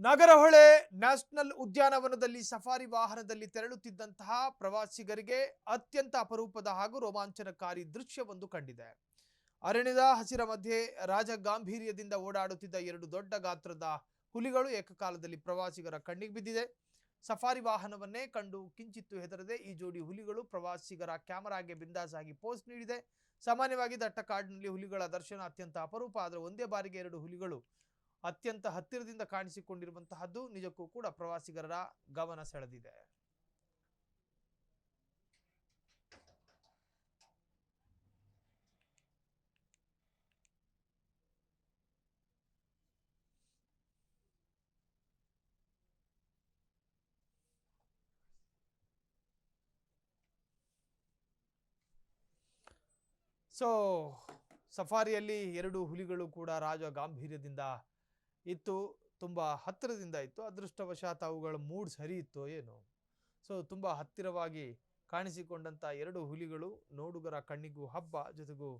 Nagarahole national ಉದ್ಯಾನವನದಲ್ಲಿ safari ವಾಹನದಲ್ಲಿ ತೆರಳುತ್ತಿದ್ದಂತಹ ಪ್ರವಾಸಿಗರಿಗೆ ಅತ್ಯಂತ ಅಪರೂಪದ ಹಾಗೂ ರೋಮಾಂಚನಕಾರಿ ದೃಶ್ಯವೊಂದು ಕಂಡಿದೆ. ಅರಣ್ಯದ ಹಸಿರ ಮಧ್ಯೆ ರಾಜಗಾಂಭೀರ್ಯದಿಂದ ಓಡಾಡುತ್ತಿದ್ದ ಎರಡು ದೊಡ್ಡ ಗಾತ್ರದ ಹುಲಿಗಳು ಏಕಕಾಲದಲ್ಲಿ ಪ್ರವಾಸಿಗರ ಕಣ್ಣಿಗೆ ಬಿದ್ದಿದೆ. ಸಫಾರಿ ವಾಹನವನ್ನೇ ಕಂಡು ಕಿಂಚಿತ್ತು ಹೆದರದೆ ಈ ಜೋಡಿ ಹುಲಿಗಳು ಪ್ರವಾಸಿಗರ ಕ್ಯಾಮೆರಾಗೆ ಬಿಂದಾಸಾಗಿ ಪೋಸ್ ನೀಡಿದೆ. ಸಾಮಾನ್ಯವಾಗಿ ದಟ್ಟ ಕಾಡಿನಲ್ಲಿ ಹುಲಿಗಳ ದರ್ಶನ ಅತ್ಯಂತ ಅಪರೂಪ. ಆದರೆ ಒಂದೇ ಬಾರಿಗೆ ಎರಡು ಹುಲಿಗಳು ಅತ್ಯಂತ ಹತ್ತಿರದಿಂದ ಕಾಣಿಸಿಕೊಂಡಿರುವಂತಹದ್ದು ನಿಜಕ್ಕೂ ಕೂಡ ಪ್ರವಾಸಿಗರ ಗಮನ ಸೆಳೆದಿದೆ. ಸೊ ಸಫಾರಿಯಲ್ಲಿ ಎರಡು ಹುಲಿಗಳು ಕೂಡ ರಾಜ ಗಾಂಭೀರ್ಯದಿಂದ ಇತ್ತು, ತುಂಬಾ ಹತ್ತಿರದಿಂದ ಇತ್ತು. ಅದೃಷ್ಟವಶಾತ್ ಅವುಗಳ ಮೂಡ್ ಸರಿ ಇತ್ತು ಏನು. ಸೊ ತುಂಬಾ ಹತ್ತಿರವಾಗಿ ಕಾಣಿಸಿಕೊಂಡಂತ ಎರಡು ಹುಲಿಗಳು ನೋಡುಗರ ಕಣ್ಣಿಗೂ ಹಬ್ಬ, ಜೊತೆಗೂ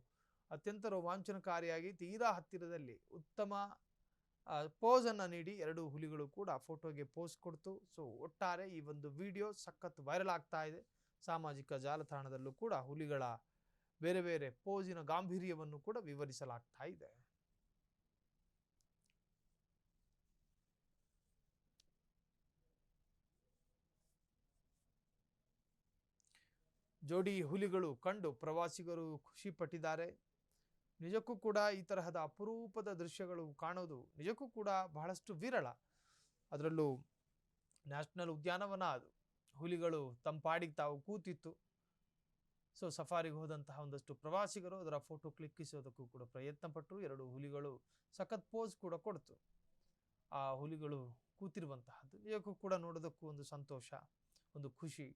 ಅತ್ಯಂತ ರೋಮಾಂಚನಕಾರಿಯಾಗಿ ತೀರಾ ಹತ್ತಿರದಲ್ಲಿ ಉತ್ತಮ ಪೋಸ್ ಅನ್ನ ನೀಡಿ ಎರಡು ಹುಲಿಗಳು ಕೂಡ ಫೋಟೋಗೆ ಪೋಸ್ ಕೊಡ್ತು. ಸೊ ಒಟ್ಟಾರೆ ಈ ಒಂದು ವಿಡಿಯೋ ಸಖತ್ ವೈರಲ್ ಆಗ್ತಾ ಇದೆ. ಸಾಮಾಜಿಕ ಜಾಲತಾಣದಲ್ಲೂ ಕೂಡ ಹುಲಿಗಳ ಬೇರೆ ಬೇರೆ ಪೋಸಿನ ಗಾಂಭೀರ್ಯವನ್ನು ಕೂಡ ವಿವರಿಸಲಾಗ್ತಾ ಇದೆ. ಜೋಡಿ ಹುಲಿಗಳು ಕಂಡು ಪ್ರವಾಸಿಗರು ಖುಷಿ ಪಟ್ಟಿದ್ದಾರೆ. ನಿಜಕ್ಕೂ ಕೂಡ ಈ ತರಹದ ಅಪರೂಪದ ದೃಶ್ಯಗಳು ಕಾಣೋದು ನಿಜಕ್ಕೂ ಕೂಡ ಬಹಳಷ್ಟು ವಿರಳ. ಅದರಲ್ಲೂ ನ್ಯಾಷನಲ್ ಉದ್ಯಾನವನ ಅದು. ಹುಲಿಗಳು ತಮ್ಮ ಪಾಡಿಗೆ ತಾವು ಕೂತಿತ್ತು. ಸೊ ಸಫಾರಿಗೆ ಹೋದಂತಹ ಒಂದಷ್ಟು ಪ್ರವಾಸಿಗರು ಅದರ ಫೋಟೋ ಕ್ಲಿಕ್ಕಿಸೋದಕ್ಕೂ ಕೂಡ ಪ್ರಯತ್ನ ಪಟ್ಟರು. ಎರಡು ಹುಲಿಗಳು ಸಖತ್ ಪೋಸ್ ಕೂಡ ಕೊಡ್ತು. ಆ ಹುಲಿಗಳು ಕೂತಿರುವಂತಹದ್ದು ನಿಜಕ್ಕೂ ಕೂಡ ನೋಡೋದಕ್ಕೂ ಒಂದು ಸಂತೋಷ, ಒಂದು ಖುಷಿ.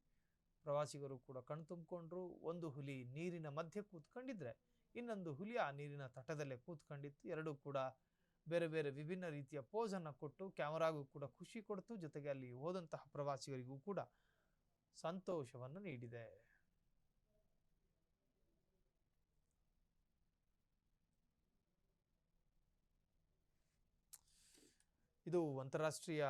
ಪ್ರವಾಸಿಗರು ಕೂಡ ಕಣ್ತುಂಬಿಕೊಂಡ್ರು. ಒಂದು ಹುಲಿ ನೀರಿನ ಮಧ್ಯೆ ಕೂತ್ಕೊಂಡಿದ್ರೆ ಇನ್ನೊಂದು ಹುಲಿ ಆ ನೀರಿನ ತಟದಲ್ಲೇ ಕೂತ್ಕೊಂಡಿತ್ತು. ಎರಡೂ ಕೂಡ ಬೇರೆ ಬೇರೆ ವಿಭಿನ್ನ ರೀತಿಯ ಪೋಸ್ ಅನ್ನು ಕೊಟ್ಟು ಕ್ಯಾಮರಾಗೂ ಕೂಡ ಖುಷಿ ಕೊಡ್ತು. ಜೊತೆಗೆ ಅಲ್ಲಿ ಹೋದಂತಹ ಪ್ರವಾಸಿಗರಿಗೂ ಕೂಡ ಸಂತೋಷವನ್ನು ನೀಡಿದೆ. ಇದು ಅಂತಾರಾಷ್ಟ್ರೀಯ